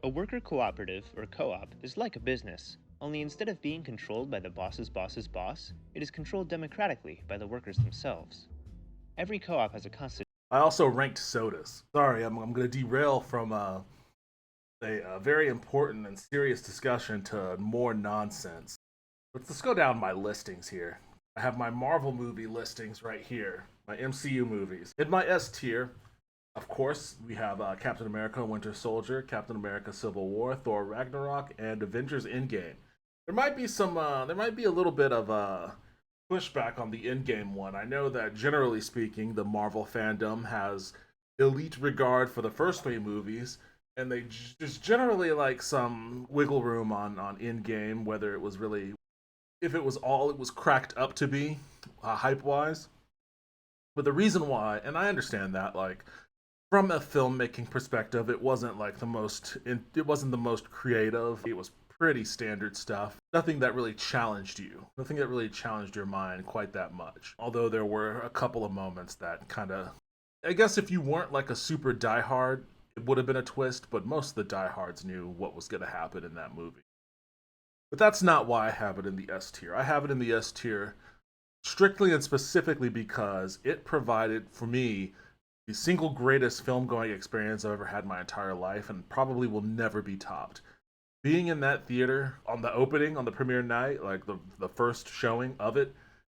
A worker cooperative, or co-op, is like a business, only instead of being controlled by the boss's boss's boss, it is controlled democratically by the workers themselves. Every co-op has a constitution. I also ranked sodas. Sorry, I'm going to derail from a very important and serious discussion to more nonsense. Let's go down my listings here. I have my Marvel movie listings right here, my MCU movies. In my S tier, of course, we have Captain America Winter Soldier, Captain America Civil War, Thor Ragnarok, and Avengers Endgame. There might be a little bit of pushback on the Endgame one. I know that generally speaking, the Marvel fandom has elite regard for the first three movies, and they just generally like some wiggle room on Endgame, whether it was really if it was all it was cracked up to be, hype wise. But the reason why, and I understand that, like from a filmmaking perspective, it wasn't like it wasn't the most creative. It was pretty standard stuff. Nothing that really challenged you. Nothing that really challenged your mind quite that much. Although there were a couple of moments that kind of, I guess if you weren't like a super diehard, it would have been a twist, but most of the diehards knew what was going to happen in that movie. But that's not why I have it in the S tier. I have it in the S tier strictly and specifically because it provided for me the single greatest film going experience I've ever had in my entire life and probably will never be topped. Being in that theater on the opening, on the premiere night, like the first showing of it,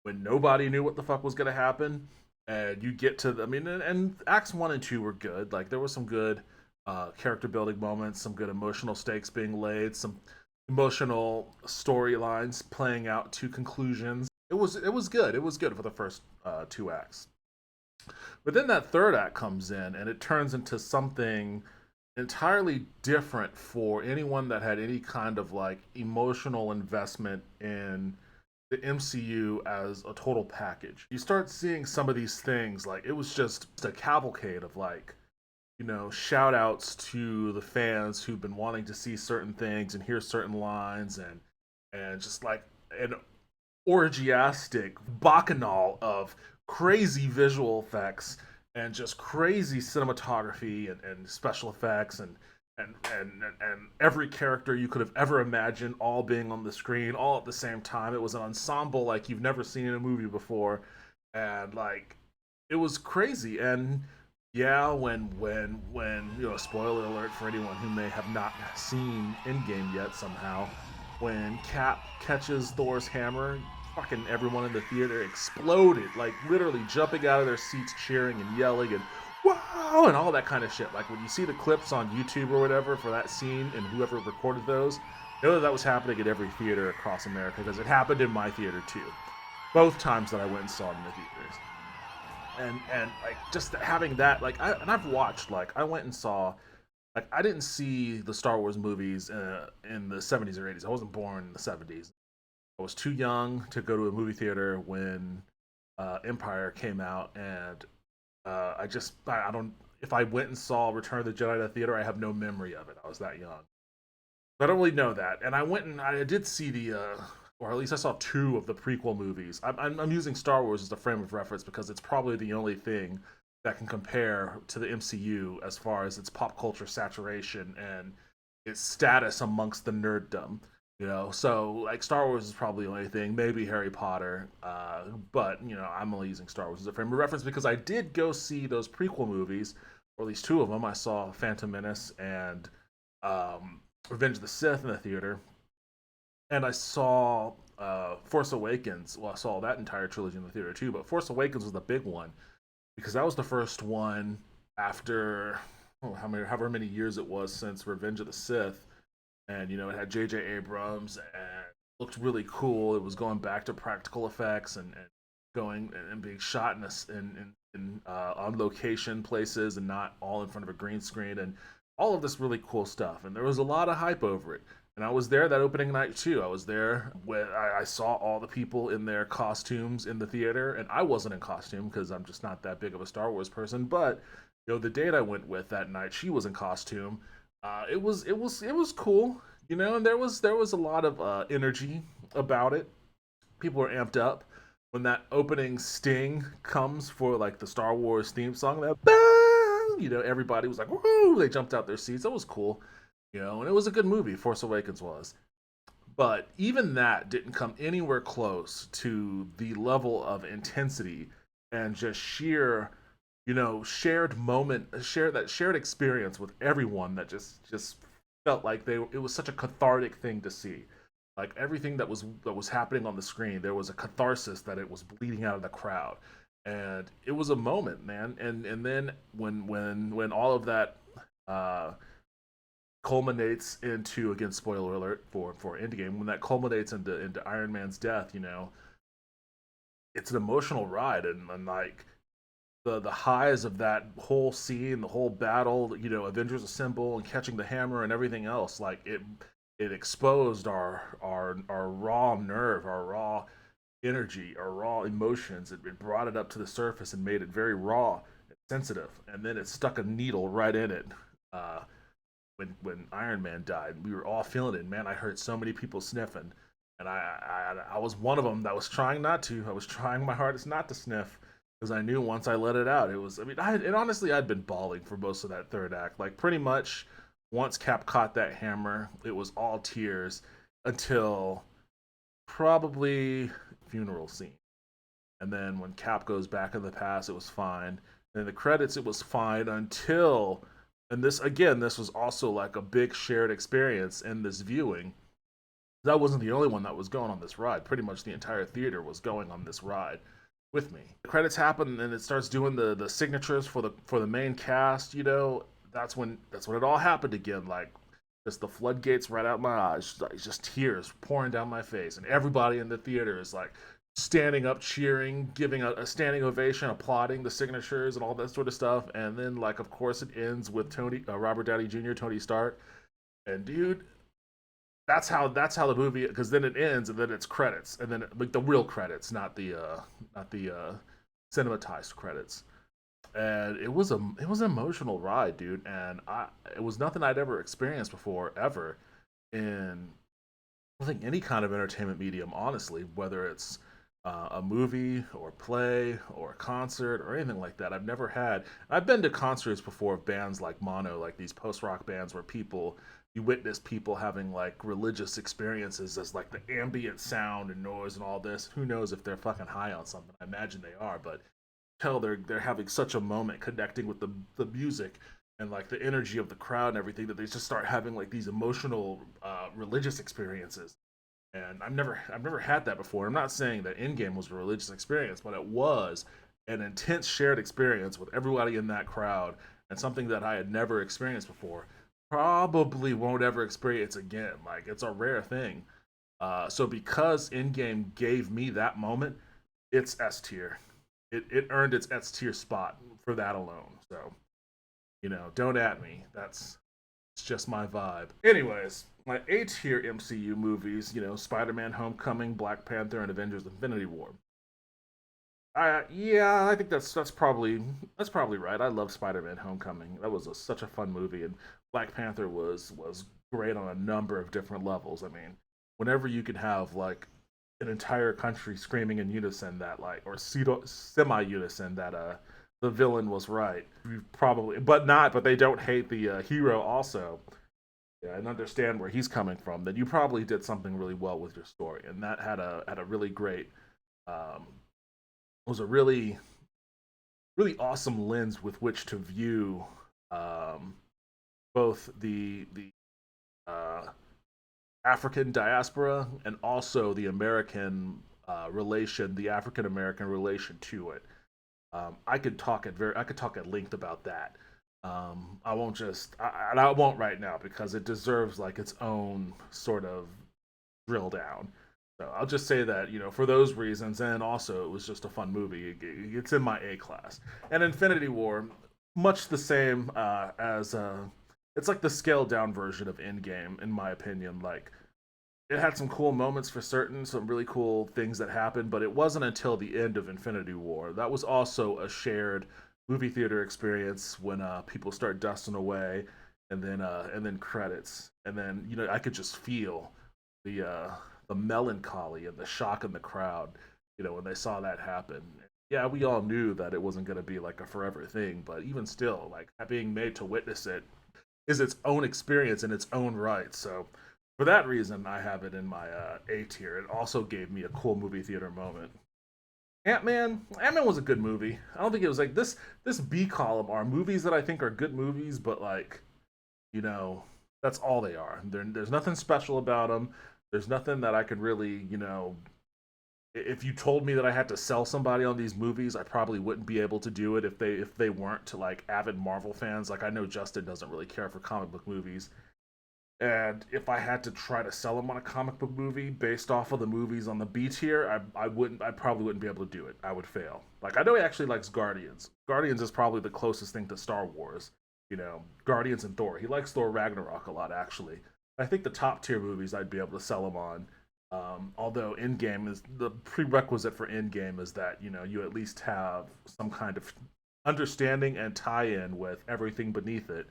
when nobody knew what the fuck was going to happen, and you get to, I mean, and acts one and two were good. Like, there was some good character building moments, some good emotional stakes being laid, some emotional storylines playing out to conclusions. It was good. It was good for the first two acts. But then that third act comes in and it turns into something entirely different for anyone that had any kind of like emotional investment in the MCU as a total package. You start seeing some of these things like it was just a cavalcade of like, shout outs to the fans who've been wanting to see certain things and hear certain lines and just like an orgiastic bacchanal of crazy visual effects and just crazy cinematography and special effects and every character you could have ever imagined all being on the screen all at the same time. It was an ensemble like you've never seen in a movie before, and like it was crazy. And yeah, when spoiler alert for anyone who may have not seen Endgame yet somehow, when Cap catches Thor's hammer, fucking everyone in the theater exploded, like literally jumping out of their seats, cheering and yelling and wow and all that kind of shit. Like when you see the clips on YouTube or whatever for that scene and whoever recorded those, know that that was happening at every theater across America because it happened in my theater too. Both times that I went and saw it in the theaters. And like just having that I've watched like I went and saw like I didn't see the Star Wars movies in the 70s or 80s. I wasn't born in the 70s. I was too young to go to a movie theater when Empire came out, and I don't. If I went and saw Return of the Jedi at a theater, I have no memory of it. I was that young. I don't really know that. And I went and I did see or at least I saw two of the prequel movies. I'm using Star Wars as a frame of reference because it's probably the only thing that can compare to the MCU as far as its pop culture saturation and its status amongst the nerddom. So like Star Wars is probably the only thing, maybe Harry Potter, but I'm only using Star Wars as a frame of reference because I did go see those prequel movies, or at least two of them. I saw Phantom Menace and Revenge of the Sith in the theater, and I saw Force Awakens. Well, I saw that entire trilogy in the theater too, but Force Awakens was the big one because that was the first one after however many years it was since Revenge of the Sith, and it had J.J. Abrams and looked really cool. It was going back to practical effects and going and being shot in on location places and not all in front of a green screen and all of this really cool stuff. And there was a lot of hype over it. And I was there that opening night too. I was there when I saw all the people in their costumes in the theater, and I wasn't in costume because I'm just not that big of a Star Wars person. But the date I went with that night, she was in costume. It was cool, and there was a lot of energy about it. People were amped up when that opening sting comes for like the Star Wars theme song. That bang, everybody was like, "Woo!" They jumped out their seats. That was cool. And it was a good movie. Force Awakens was, but even that didn't come anywhere close to the level of intensity and just sheer, shared moment, shared experience with everyone that just felt like it was such a cathartic thing to see. Like everything that was happening on the screen, there was a catharsis that it was bleeding out of the crowd, and it was a moment, man. And then when all of that uh, culminates into, again, spoiler alert for Endgame, when that culminates into Iron Man's death, it's an emotional ride, and like the highs of that whole scene, the whole battle, Avengers assemble and catching the hammer and everything else, like it exposed our raw nerve, our raw energy, our raw emotions. It brought it up to the surface and made it very raw and sensitive, and then it stuck a needle right in it. Uh, when Iron Man died, we were all feeling it. Man, I heard so many people sniffing, and I was one of them that was trying not to. I was trying my hardest not to sniff because I knew once I let it out, it was. I mean, and honestly, I'd been bawling for most of that third act. Like pretty much, once Cap caught that hammer, it was all tears until probably funeral scene. And then when Cap goes back in the past, it was fine. And in the credits, it was fine until, and this again, this was also like a big shared experience in this viewing. That wasn't the only one that was going on this ride. Pretty much the entire theater was going on this ride with me. The credits happen, and it starts doing the signatures for the main cast. That's when it all happened again. Like just the floodgates right out my eyes, just tears pouring down my face, and everybody in the theater is like standing up, cheering, giving a standing ovation, applauding the signatures and all that sort of stuff. And then, like, of course, it ends with Robert Downey Jr., Tony Stark, and dude, that's how the movie. Because then it ends, and then it's credits, and then like the real credits, not the cinematized credits. And it was an emotional ride, dude. And it was nothing I'd ever experienced before, ever, in I think any kind of entertainment medium, honestly, whether it's a movie or play or a concert or anything like that. I've never had. I've been to concerts before of bands like Mono, like these post rock bands where you witness people having like religious experiences as like the ambient sound and noise and all this. Who knows if they're fucking high on something? I imagine they are, but tell they're having such a moment connecting with the music and like the energy of the crowd and everything that they just start having like these emotional religious experiences. And I've never had that before. I'm not saying that Endgame was a religious experience, but it was an intense shared experience with everybody in that crowd, and something that I had never experienced before. Probably won't ever experience again. Like it's a rare thing. So because Endgame gave me that moment, it's S tier. It earned its S tier spot for that alone. So don't at me. It's just my vibe. Anyways, my A tier MCU movies, Spider Man Homecoming, Black Panther, and Avengers Infinity War. Yeah, I think that's probably right. I love Spider Man Homecoming. That was such a fun movie, and Black Panther was great on a number of different levels. I mean, whenever you can have like an entire country screaming in unison that like, or semi unison that the villain was right, you probably, but they don't hate the hero also, yeah, and understand where he's coming from, then you probably did something really well with your story, and that had a really great, um, was a really awesome lens with which to view um, both the uh, African diaspora and also the American relation, the African American relation to it. I could talk at length about that. I won't and I won't right now because it deserves like its own sort of drill down. So I'll just say that for those reasons, and also it was just a fun movie. It's in my A class. And Infinity War, much the same as it's like the scaled down version of Endgame, in my opinion. Like it had some cool moments for certain, some really cool things that happened, but it wasn't until the end of Infinity War. That was also a shared movie theater experience when people start dusting away, and then credits, and then I could just feel the melancholy and the shock in the crowd, when they saw that happen. Yeah, we all knew that it wasn't going to be like a forever thing, but even still, like being made to witness it is its own experience in its own right. So for that reason, I have it in my A tier. It also gave me a cool movie theater moment. Ant Man was a good movie. I don't think it was like this. This B column are movies that I think are good movies, but like, you know, that's all they are. There's nothing special about them. There's nothing that I could really, if you told me that I had to sell somebody on these movies, I probably wouldn't be able to do it if they weren't to like avid Marvel fans. Like I know Justin doesn't really care for comic book movies, and if I had to try to sell him on a comic book movie based off of the movies on the B tier, I probably wouldn't be able to do it. I would fail. Like I know he actually likes Guardians. Guardians is probably the closest thing to Star Wars. Guardians and Thor. He likes Thor Ragnarok a lot actually. I think the top tier movies I'd be able to sell him on. Although Endgame is the prerequisite for Endgame is that you at least have some kind of understanding and tie-in with everything beneath it.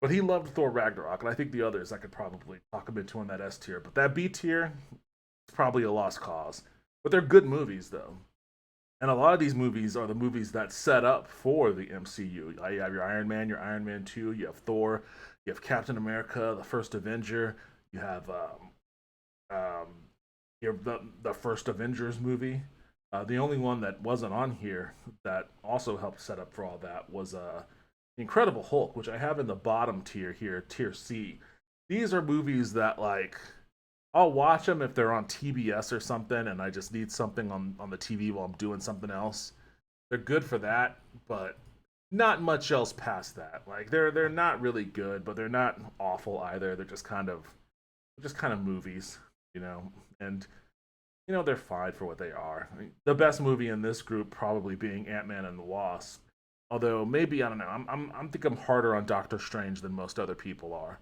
But he loved Thor Ragnarok, and I think the others I could probably talk him into on that S tier. But that B tier is probably a lost cause. But they're good movies though, and a lot of these movies are the movies that set up for the MCU. You have your Iron Man, your Iron Man 2, you have Thor, you have Captain America, the first Avenger, you have um, the first Avengers movie. The only one that wasn't on here that also helped set up for all that was Incredible Hulk, which I have in the bottom tier here, tier C. These are movies that like I'll watch them if they're on TBS or something, and I just need something on the TV while I'm doing something else. They're good for that, but not much else past that. Like they're not really good, but they're not awful either. They're just kind of movies, and they're fine for what they are. I mean, the best movie in this group probably being Ant Man and the Wasp. Although maybe I don't know. I'm think I'm harder on Doctor Strange than most other people are.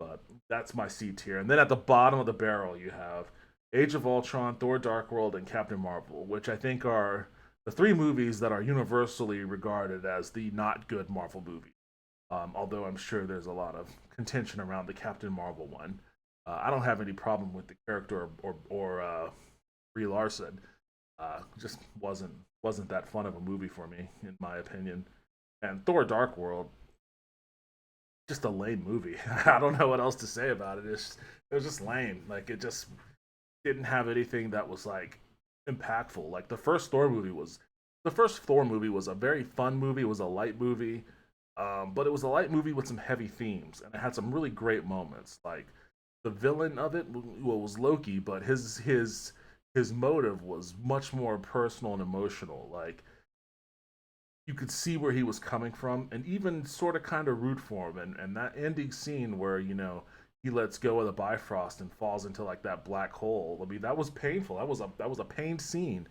But that's my C tier. And then at the bottom of the barrel you have Age of Ultron, Thor: Dark World, and Captain Marvel, which I think are the three movies that are universally regarded as the not good Marvel movie. Although I'm sure there's a lot of contention around the Captain Marvel one. I don't have any problem with the character or Brie Larson. Just wasn't that fun of a movie for me, in my opinion. And Thor: Dark World, just a lame movie. I don't know what else to say about it. It was just lame. Like it just didn't have anything that was like impactful. Like the first Thor movie was a very fun movie. It was a light movie, but it was a light movie with some heavy themes, and it had some really great moments. Like the villain of it was Loki, but his motive was much more personal and emotional. Like you could see where he was coming from, and even sort of kind of root for him. And that ending scene where he lets go of the Bifrost and falls into like that black hole. I mean, that was painful. That was a pained scene,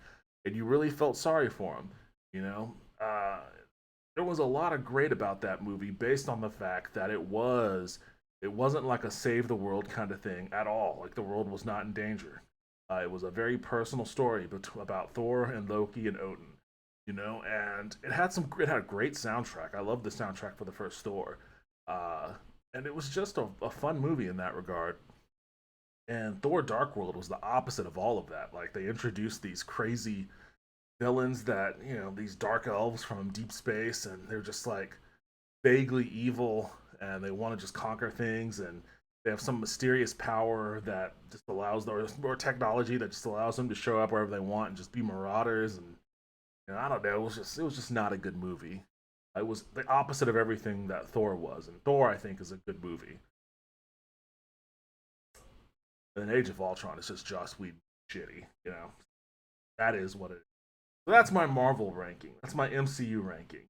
and you really felt sorry for him. You know, there was a lot of great about that movie based on the fact that it wasn't like a save the world kind of thing at all. Like the world was not in danger. It was a very personal story about Thor and Loki and Odin, and it had a great soundtrack. I love the soundtrack for the first Thor, and it was just a fun movie in that regard. And Thor: Dark World was the opposite of all of that. Like they introduced these crazy villains that these dark elves from deep space, and they're just like vaguely evil, and they want to just conquer things, and they have some mysterious power that just allows or technology that just allows them to show up wherever they want and just be marauders. And I don't know, it was just not a good movie. It was the opposite of everything that Thor was, and Thor I think is a good movie. And Age of Ultron is just Joss Whedon shitty. That is what it is. So that's my Marvel ranking. That's my MCU ranking.